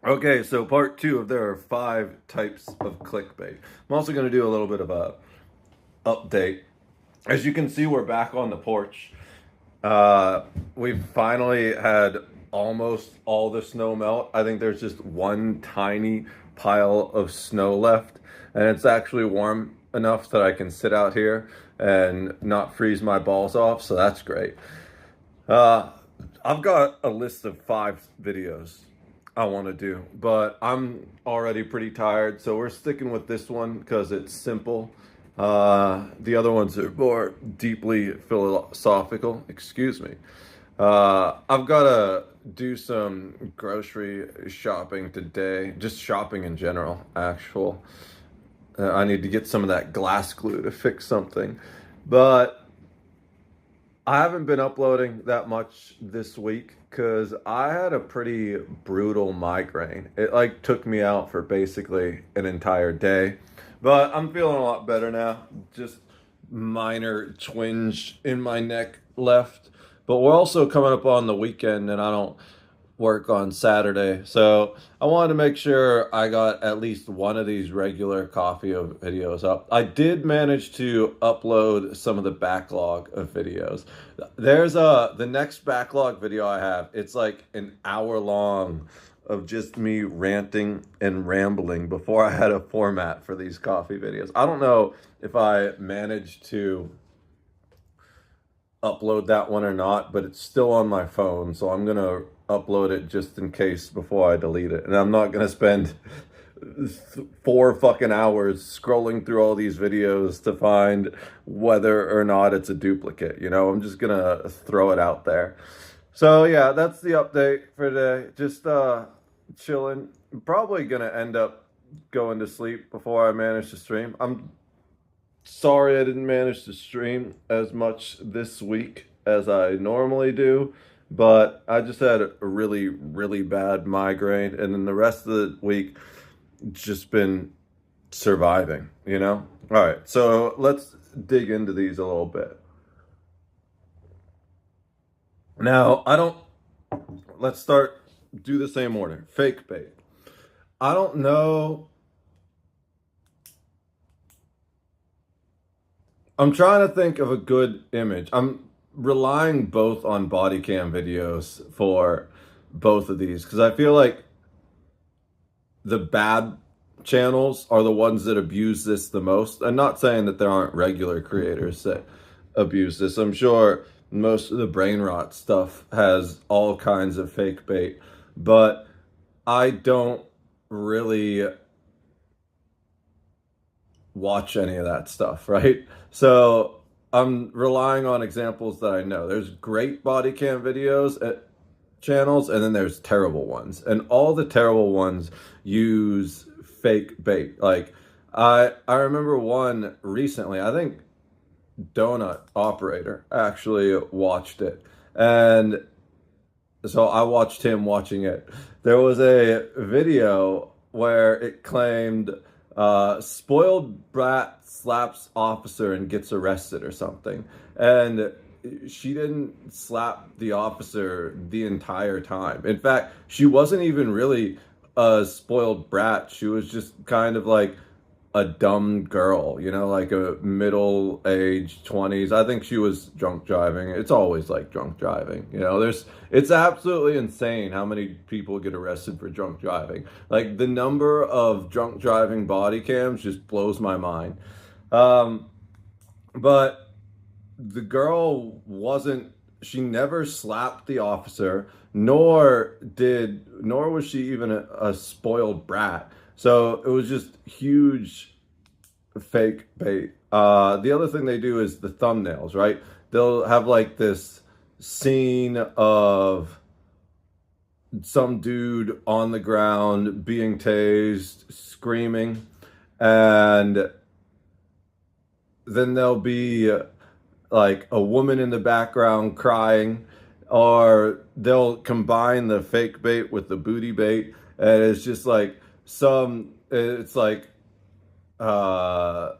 Okay, so part two of there are 5 types of clickbait. I'm also going to do a little bit of a update. As you can see, we're back on the porch. We've finally had almost all the snow melt. I think there's just one tiny pile of snow left, and it's actually warm enough that I can sit out here and not freeze my balls off, so that's great. Uh, I've got a list of 5 videos I want to do, but I'm already pretty tired, so we're sticking with this one because it's simple. The other ones are more deeply philosophical. Excuse me. I've got to do some grocery shopping today, just shopping in general, actual. I need to get some of that glass glue to fix something. But I haven't been uploading that much this week because I had a pretty brutal migraine. It like took me out for basically an entire day. But I'm feeling a lot better now. Just minor twinge in my neck left. But we're also coming up on the weekend and I don't work on Saturday. So I wanted to make sure I got at least one of these regular coffee of videos up. I did manage to upload some of the backlog of videos. There's the next backlog video I have. It's like an hour long of just me ranting and rambling before I had a format for these coffee videos. I don't know if I managed to upload that one or not, but it's still on my phone, so I'm gonna upload it just in case before I delete it. And I'm not gonna spend 4 fucking hours scrolling through all these videos to find whether or not it's a duplicate. I'm just gonna throw it out there. So yeah, that's the update for today. Just chilling. I'm probably gonna end up going to sleep before I manage to stream. I'm sorry I didn't manage to stream as much this week as I normally do, but I just had a really, really bad migraine, and then the rest of the week just been surviving. All right, so let's dig into these a little bit. Now, let's do the same order. Fake bait. I don't know. I'm trying to think of a good image. I'm relying both on body cam videos for both of these because I feel like the bad channels are the ones that abuse this the most. I'm not saying that there aren't regular creators that abuse this. I'm sure most of the brain rot stuff has all kinds of fake bait, but I don't really watch any of that stuff, right? So I'm relying on examples that I know. There's great body cam videos at channels, and then there's terrible ones. And all the terrible ones use fake bait. Like I remember one recently, I think Donut Operator actually watched it. And so I watched him watching it. There was a video where it claimed spoiled brat slaps officer and gets arrested or something. And she didn't slap the officer the entire time. In fact, she wasn't even really a spoiled brat. She was just kind of like a dumb girl, like a middle-aged 20s. I think she was drunk driving. It's always like drunk driving. It's absolutely insane how many people get arrested for drunk driving. Like the number of drunk driving body cams just blows my mind. But the girl she never slapped the officer, nor was she even a spoiled brat. So it was just huge fake bait. The other thing they do is the thumbnails, right? They'll have like this scene of some dude on the ground being tased, screaming, and then there'll be like a woman in the background crying, or they'll combine the fake bait with the booty bait, and it's just like it's like the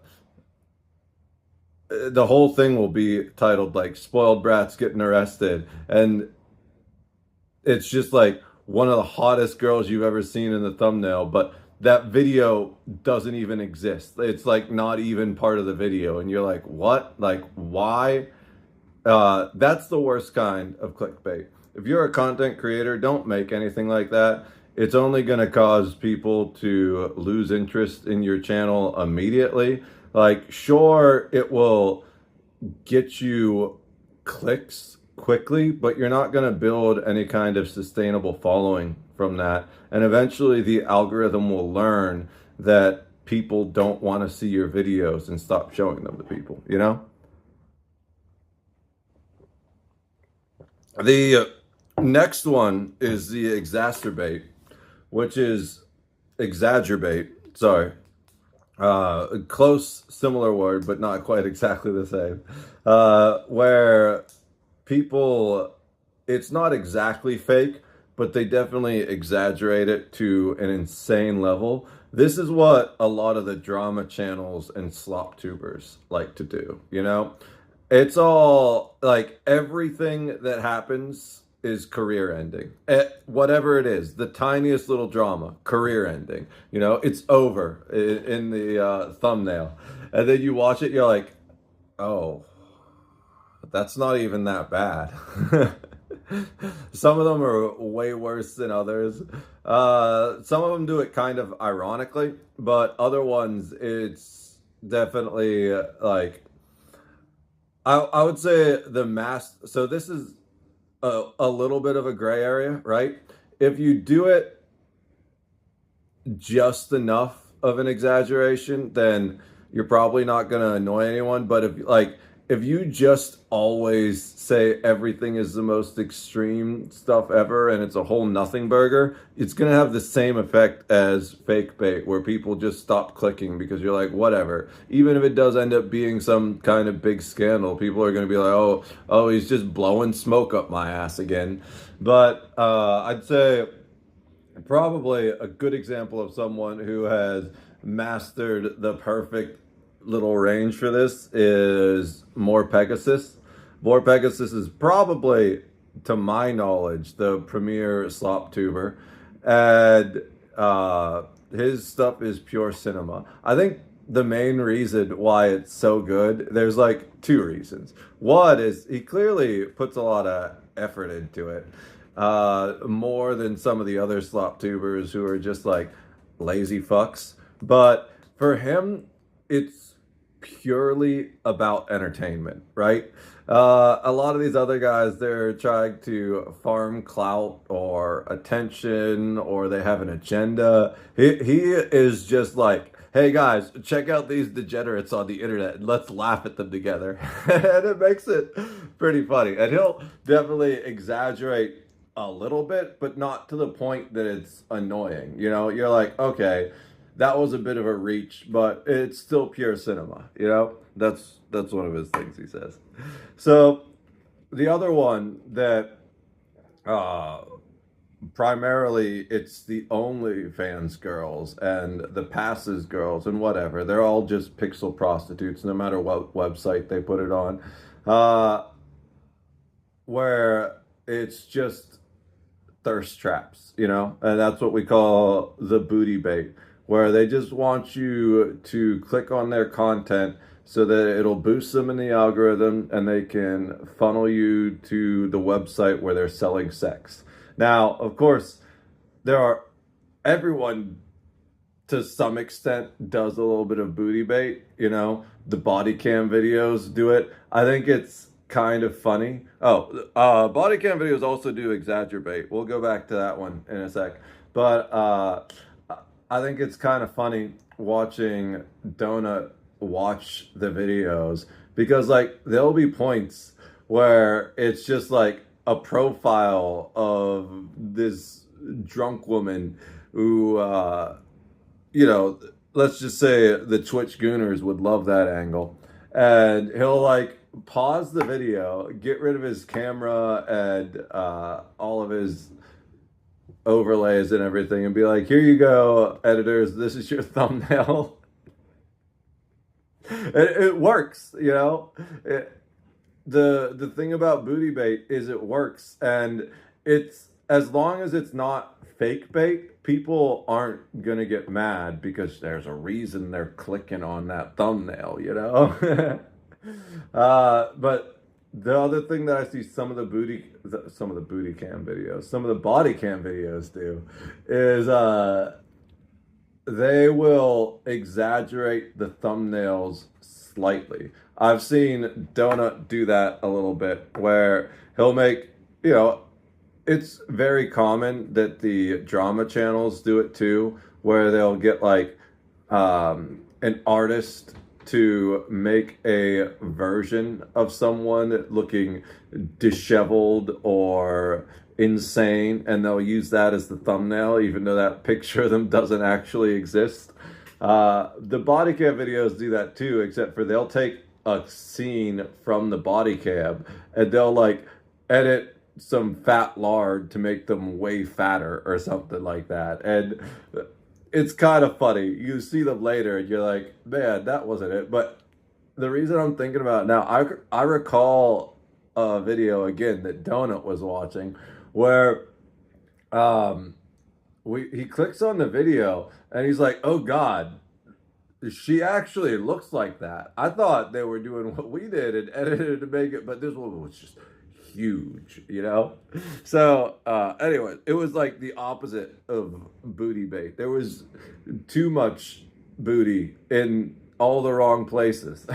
whole thing will be titled like spoiled brats getting arrested, and it's just like one of the hottest girls you've ever seen in the thumbnail, but that video doesn't even exist. It's like not even part of the video. And you're like, what? Like, why? That's the worst kind of clickbait. If you're a content creator, don't make anything like that. It's only going to cause people to lose interest in your channel immediately. Like, sure, it will get you clicks quickly, but you're not going to build any kind of sustainable following from that. And eventually the algorithm will learn that people don't want to see your videos and stop showing them to people, you know? The next one is the exacerbate, which is exaggerate. Sorry. Close, similar word, but not quite exactly the same. Where people, it's not exactly fake, but they definitely exaggerate it to an insane level. This is what a lot of the drama channels and slop tubers like to do, you know? It's all like everything that happens is career ending. Whatever it is, the tiniest little drama, career ending. You know, it's over in the thumbnail. And then you watch it, you're like, oh, that's not even that bad. Some of them are way worse than others. Some of them do it kind of ironically, but other ones, it's definitely like, I would say the mass. So this is a little bit of a gray area, right? If you do it just enough of an exaggeration, then you're probably not going to annoy anyone. But if you just always say everything is the most extreme stuff ever and it's a whole nothing burger, it's going to have the same effect as fake bait, where people just stop clicking because you're like, whatever. Even if it does end up being some kind of big scandal, people are going to be like, oh, he's just blowing smoke up my ass again. But I'd say probably a good example of someone who has mastered the perfect little range for this is More Pegasus. More Pegasus is probably, to my knowledge, the premier slop tuber, and his stuff is pure cinema. I think the main reason why it's so good, there's like two reasons. One is he clearly puts a lot of effort into it, more than some of the other slop tubers who are just like lazy fucks. But for him, it's purely about entertainment, right? A lot of these other guys, they're trying to farm clout or attention, or they have an agenda. He is just like, hey guys, check out these degenerates on the internet and let's laugh at them together. And it makes it pretty funny. And he'll definitely exaggerate a little bit, but not to the point that it's annoying. You know, you're like, okay, that was a bit of a reach, but it's still pure cinema. You know, that's one of his things he says. So the other one that primarily it's the OnlyFans girls and the passes girls and whatever. They're all just pixel prostitutes, no matter what website they put it on. Where it's just thirst traps, you know, and that's what we call the booty bait, where they just want you to click on their content so that it'll boost them in the algorithm and they can funnel you to the website where they're selling sex. Now, of course, everyone to some extent does a little bit of booty bait, you know, the body cam videos do it. I think it's kind of funny. Body cam videos also do exaggerate. We'll go back to that one in a sec. But I think it's kind of funny watching Donut watch the videos, because like there'll be points where it's just like a profile of this drunk woman who you know, let's just say the Twitch gooners would love that angle, and he'll like pause the video, get rid of his camera and all of his overlays and everything, and be like, here you go, editors, this is your thumbnail. It works, you know. The thing about booty bait is it works, and it's as long as it's not fake bait, people aren't gonna get mad because there's a reason they're clicking on that thumbnail, you know. But the other thing that I see some of the booty cam videos, some of the body cam videos do, is they will exaggerate the thumbnails slightly. I've seen Donut do that a little bit, where he'll make, you know, it's very common that the drama channels do it too, where they'll get like an artist to make a version of someone looking disheveled or insane, and they'll use that as the thumbnail, even though that picture of them doesn't actually exist. The body cam videos do that too, except for they'll take a scene from the body cam and they'll like edit some fat lard to make them way fatter or something like that. And it's kind of funny. You see them later and you're like, man, that wasn't it. But the reason I'm thinking about it now, I recall a video again that Donut was watching where he clicks on the video and he's like, oh God, she actually looks like that. I thought they were doing what we did and edited to make it, but this one was just huge, you know? So, anyway, it was like the opposite of booty bait. There was too much booty in all the wrong places.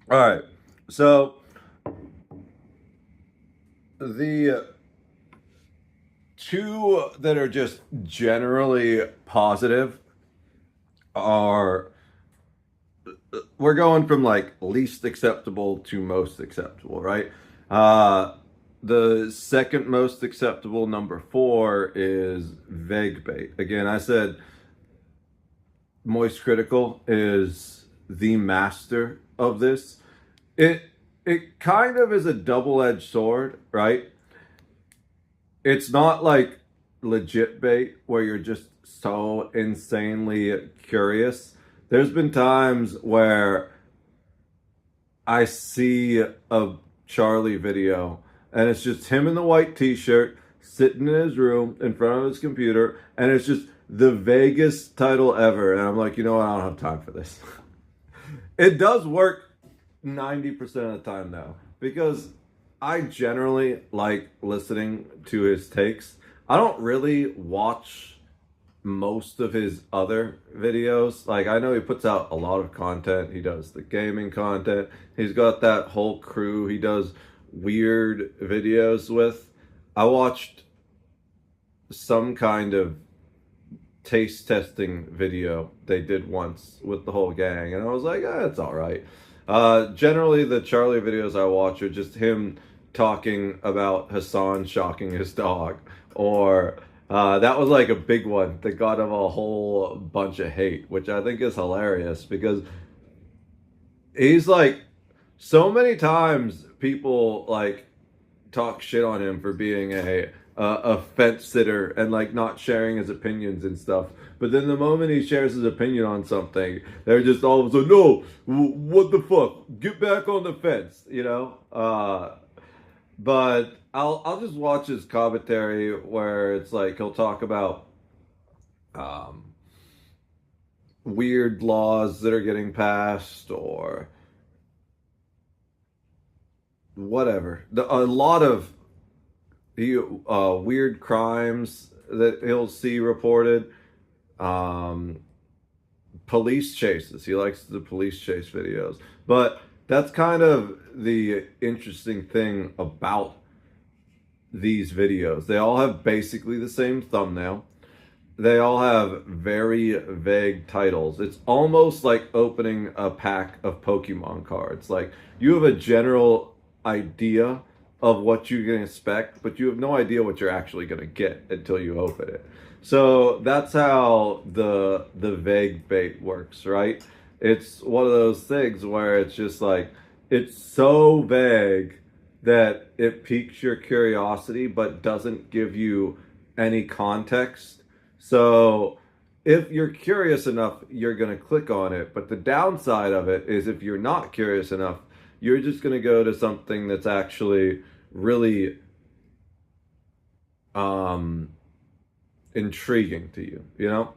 All right, so the two that are just generally positive are, we're going from like least acceptable to most acceptable, right? The second most acceptable, number 4, is vague bait. Again, I said Moist Critical is the master of this. It kind of is a double-edged sword, right? It's not like legit bait where you're just so insanely curious. There's been times where I see a Charlie video and it's just him in the white t-shirt sitting in his room in front of his computer, and it's just the vaguest title ever. And I'm like, you know what? I don't have time for this. It does work 90% of the time though, because I generally like listening to his takes. I don't really watch most of his other videos. Like, I know he puts out a lot of content. He does the gaming content. He's got that whole crew he does weird videos with. I watched some kind of taste testing video they did once with the whole gang, and I was like, it's all right. Generally, the Charlie videos I watch are just him talking about Hassan shocking his dog, or that was like a big one that got him a whole bunch of hate, which I think is hilarious because he's like, so many times people like talk shit on him for being a fence sitter and like not sharing his opinions and stuff. But then the moment he shares his opinion on something, they're just all of a sudden, no, what the fuck? Get back on the fence, you know? But I'll just watch his commentary where it's like he'll talk about weird laws that are getting passed or whatever. A lot of weird crimes that he'll see reported. Police chases. He likes the police chase videos. But that's kind of the interesting thing about these videos. They all have basically the same thumbnail. They all have very vague titles. It's almost like opening a pack of Pokemon cards. Like, you have a general idea of what you can expect, but you have no idea what you're actually going to get until you open it. So that's how the vague bait works, right? It's one of those things where it's just like, it's so vague that it piques your curiosity but doesn't give you any context. So if you're curious enough, you're going to click on it. But the downside of it is if you're not curious enough, You're just going to go to something that's actually really intriguing to you, you know?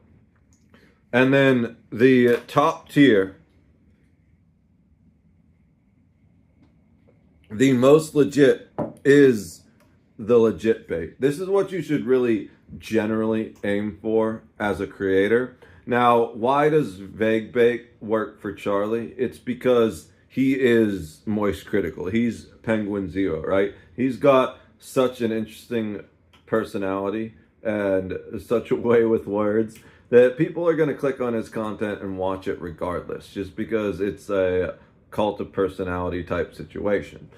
And then the top tier, the most legit is the legit bait. This is what you should really generally aim for as a creator. Now, why does vague bait work for Charlie? It's because he is moist critical. He's Penguin Zero, right? He's got such an interesting personality and such a way with words that people are going to click on his content and watch it regardless, just because it's a cult of personality type situation.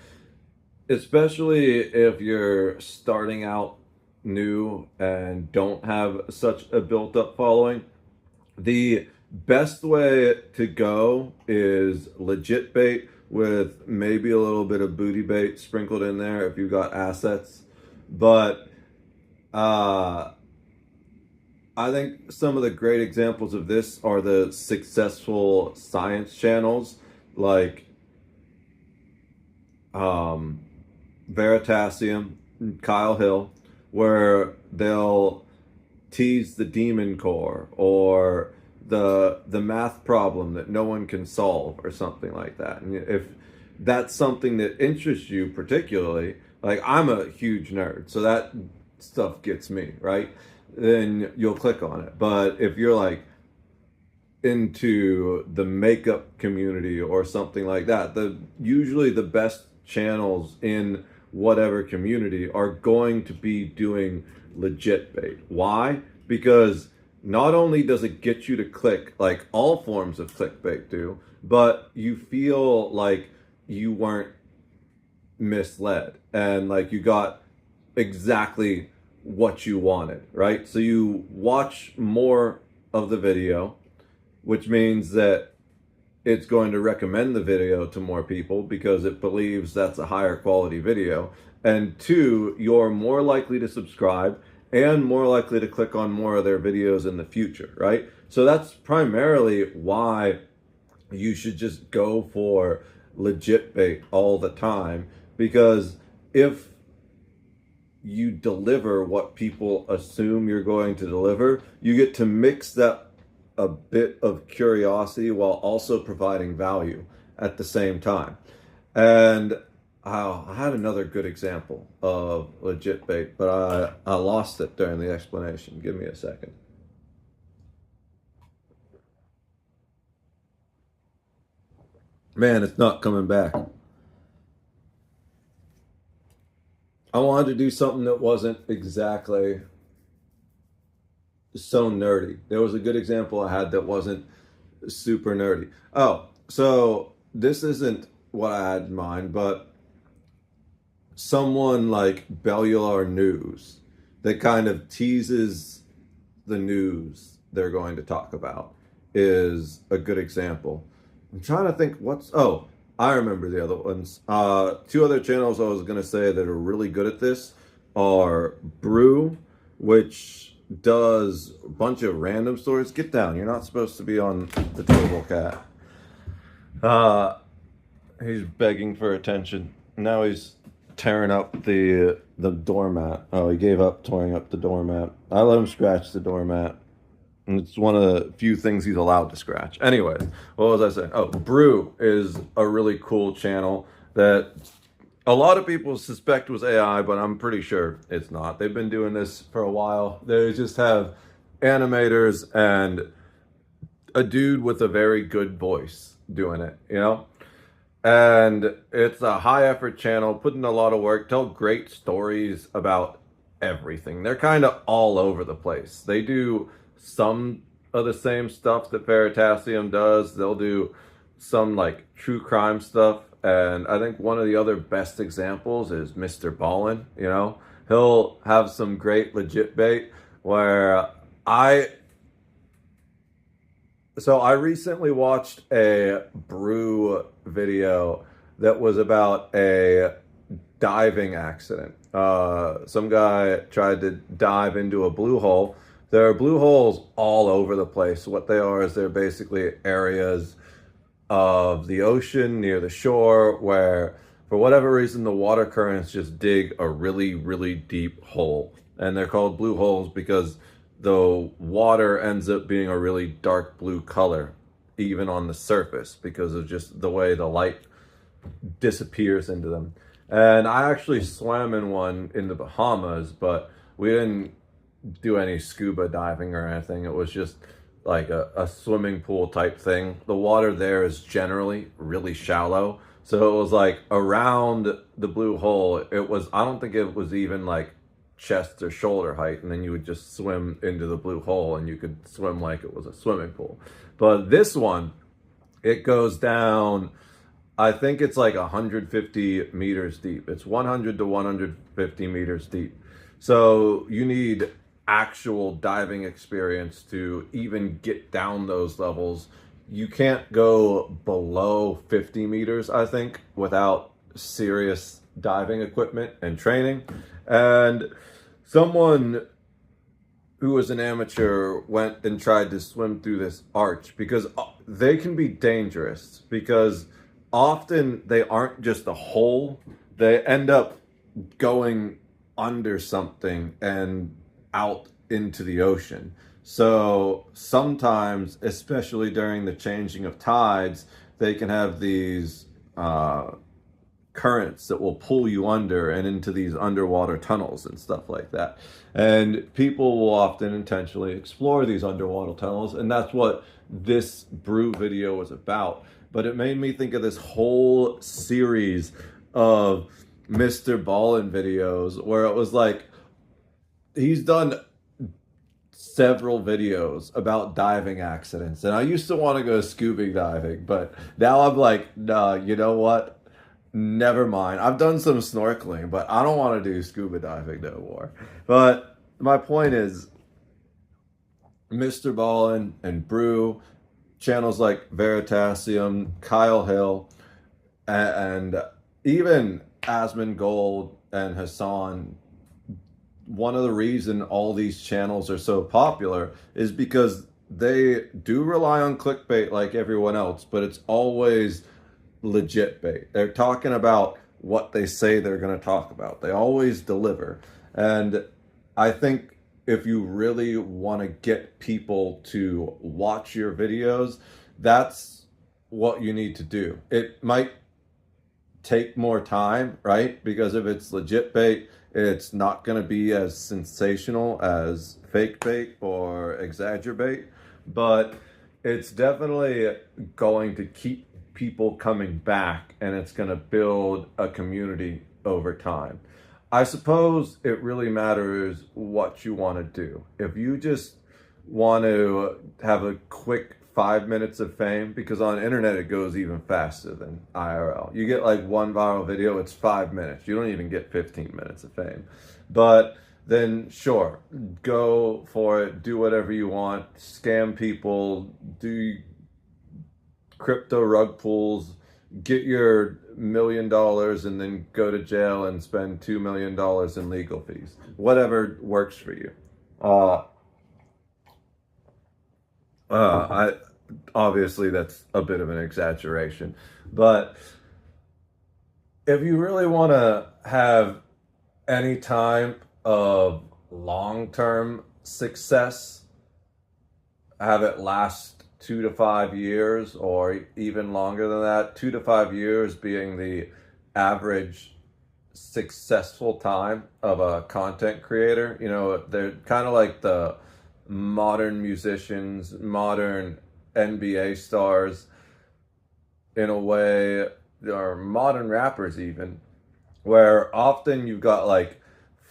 Especially if you're starting out new and don't have such a built up following, the best way to go is legit bait with maybe a little bit of booty bait sprinkled in there if you've got assets. But I think some of the great examples of this are the successful science channels like Veritasium, Kyle Hill, where they'll tease the demon core or the math problem that no one can solve or something like that. And if that's something that interests you particularly, like I'm a huge nerd, so that stuff gets me, right? Then you'll click on it. But if you're like into the makeup community or something like that, usually the best channels in whatever community are going to be doing legit bait. Why? Because not only does it get you to click like all forms of clickbait do, but you feel like you weren't misled and like you got exactly what you wanted, right? So you watch more of the video, which means that it's going to recommend the video to more people because it believes that's a higher quality video. And two, you're more likely to subscribe and more likely to click on more of their videos in the future, right? So that's primarily why you should just go for legit bait all the time, because if you deliver what people assume you're going to deliver, you get to mix that a bit of curiosity while also providing value at the same time. And I had another good example of legit bait, but I lost it during the explanation. Give me a second. Man, it's not coming back. I wanted to do something that wasn't exactly so nerdy. There was a good example I had that wasn't super nerdy. Oh, so this isn't what I had in mind, but someone like Bellular News that kind of teases the news they're going to talk about is a good example. I'm trying to think I remember the other ones. Two other channels I was going to say that are really good at this are Brew, which does a bunch of random stories. Get down. You're not supposed to be on the table, cat. He's begging for attention. Now he's tearing up the doormat. Oh, he gave up tearing up the doormat. I let him scratch the doormat. And it's one of the few things he's allowed to scratch. Anyway, what was I saying? Oh, Brew is a really cool channel that a lot of people suspect was AI, but I'm pretty sure it's not. They've been doing this for a while. They just have animators and a dude with a very good voice doing it, you know? And it's a high effort channel, putting a lot of work, tell great stories about everything. They're kind of all over the place. They do some of the same stuff that Veritasium does. They'll do some like true crime stuff. And I think one of the other best examples is Mr. Ballin. You know, he'll have some great legit bait where I recently watched a Brew video that was about a diving accident. Some guy tried to dive into a blue hole. There are blue holes all over the place. What they are is they're basically areas of the ocean near the shore where, for whatever reason, the water currents just dig a really, really deep hole. And they're called blue holes because the water ends up being a really dark blue color, even on the surface, because of just the way the light disappears into them. And I actually swam in one in the Bahamas, but we didn't do any scuba diving or anything. It was just like a swimming pool type thing. The water there is generally really shallow. So it was like around the blue hole, it was, I don't think it was even like chest or shoulder height. And then you would just swim into the blue hole and you could swim like it was a swimming pool. But this one, it goes down, I think it's like 150 meters deep. It's 100 to 150 meters deep. So you need actual diving experience to even get down those levels. You can't go below 50 meters, I think, without serious diving equipment and training. And someone who was an amateur went and tried to swim through this arch because they can be dangerous, because often they aren't just a hole, they end up going under something and out into the ocean. So sometimes, especially during the changing of tides, they can have these currents that will pull you under and into these underwater tunnels and stuff like that. And people will often intentionally explore these underwater tunnels, and that's what this brew video was about. But it made me think of this whole series of Mr. Ballin videos where it was like, he's done several videos about diving accidents. And I used to want to go scuba diving, but now I'm like, nah, you know what? Never mind. I've done some snorkeling, but I don't want to do scuba diving no more. But my point is, Mr. Ballin and Brew, channels like Veritasium, Kyle Hill, and even Asmongold and Hassan, one of the reason all these channels are so popular is because they do rely on clickbait like everyone else, but it's always legit bait. They're talking about what they say they're going to talk about. They always deliver. And I think if you really want to get people to watch your videos, that's what you need to do. It might take more time, right? Because if it's legit bait, it's not going to be as sensational as fake bait or exaggerate, but it's definitely going to keep people coming back, and it's going to build a community over time. I suppose it really matters what you want to do. If you just want to have a quick 5 minutes of fame, because on internet it goes even faster than IRL. You get like one viral video, it's 5 minutes. You don't even get 15 minutes of fame. But then sure, go for it, do whatever you want, scam people, do crypto rug pulls, get your $1 million and then go to jail and spend $2 million in legal fees. Whatever works for you. Obviously that's a bit of an exaggeration, but if you really want to have any type of long-term success, have it last 2 to 5 years or even longer than that, 2 to 5 years being the average successful time of a content creator. You know, they're kind of like the modern musicians, modern NBA stars in a way, or modern rappers even, where often you've got like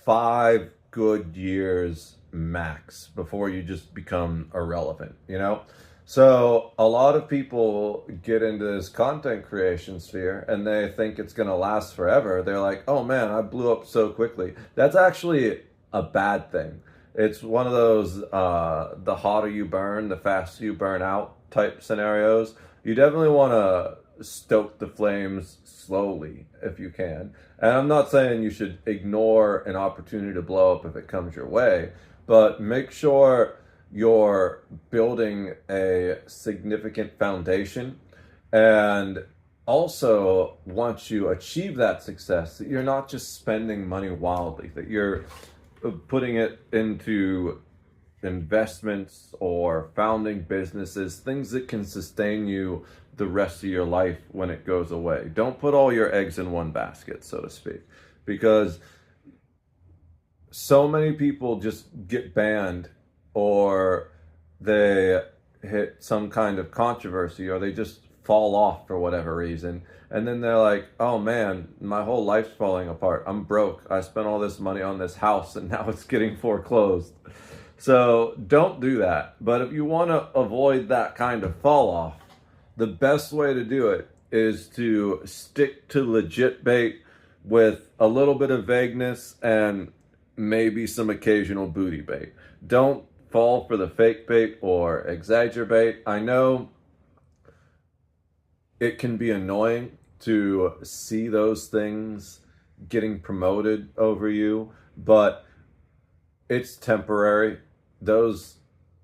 5 good years max before you just become irrelevant, you know? So a lot of people get into this content creation sphere and they think it's going to last forever. They're like, oh man, I blew up so quickly. That's actually a bad thing. It's one of those, the hotter you burn, the faster you burn out type scenarios. You definitely want to stoke the flames slowly if you can. And I'm not saying you should ignore an opportunity to blow up if it comes your way, but make sure you're building a significant foundation And also, once you achieve that success, that you're not just spending money wildly, that you're putting it into investments or founding businesses, things that can sustain you the rest of your life when it goes away. Don't put all your eggs in one basket, so to speak, because so many people just get banned, or they hit some kind of controversy, or they just fall off for whatever reason. And then they're like, oh man, my whole life's falling apart. I'm broke. I spent all this money on this house and now it's getting foreclosed. So don't do that. But if you want to avoid that kind of fall off, the best way to do it is to stick to legit bait with a little bit of vagueness and maybe some occasional booty bait. Don't fall for the fake bait or exaggerate. I know it can be annoying to see those things getting promoted over you, but it's temporary. Those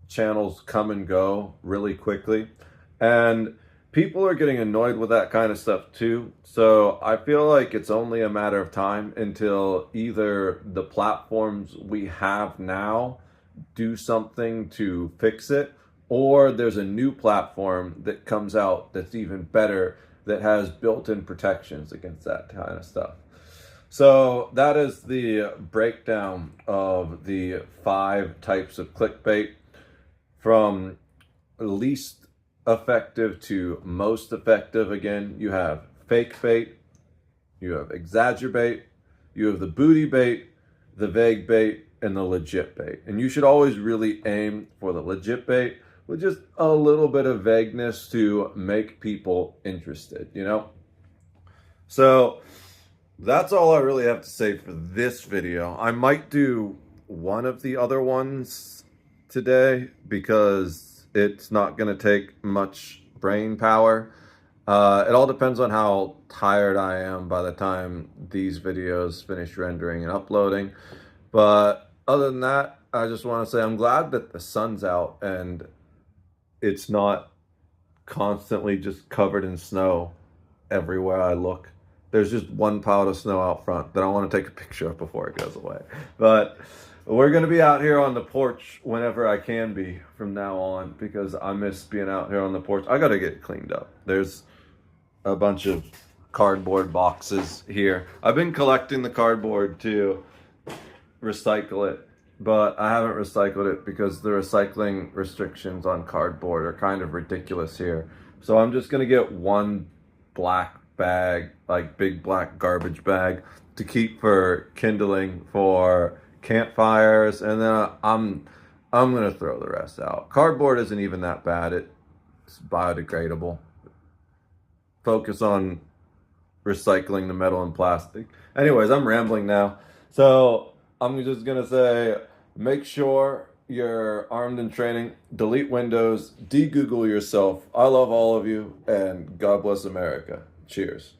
channels come and go really quickly, and people are getting annoyed with that kind of stuff too. So I feel like it's only a matter of time until either the platforms we have now do something to fix it, or there's a new platform that comes out that's even better, that has built-in protections against that kind of stuff. So that is the breakdown of the 5 types of clickbait, from least effective to most effective. Again, you have fake bait, you have exaggerate, you have the booty bait, the vague bait, and the legit bait. And you should always really aim for the legit bait with just a little bit of vagueness to make people interested, you know? So that's all I really have to say for this video. I might do one of the other ones today because it's not going to take much brain power. It all depends on how tired I am by the time these videos finish rendering and uploading. But other than that, I just want to say I'm glad that the sun's out and it's not constantly just covered in snow everywhere I look. There's just one pile of snow out front that I want to take a picture of before it goes away. But we're going to be out here on the porch whenever I can be from now on, because I miss being out here on the porch. I got to get it cleaned up. There's a bunch of cardboard boxes here. I've been collecting the cardboard to recycle it, but I haven't recycled it because the recycling restrictions on cardboard are kind of ridiculous here. So I'm just going to get one black bag, like big black garbage bag, to keep for kindling for campfires, and then I'm gonna throw the rest out. Cardboard isn't even that bad. It's biodegradable. Focus on recycling the metal and plastic. Anyways, I'm rambling now. So I'm just gonna say, make sure you're armed and training. Delete Windows. De-Google yourself. I love all of you, and God bless America. Cheers.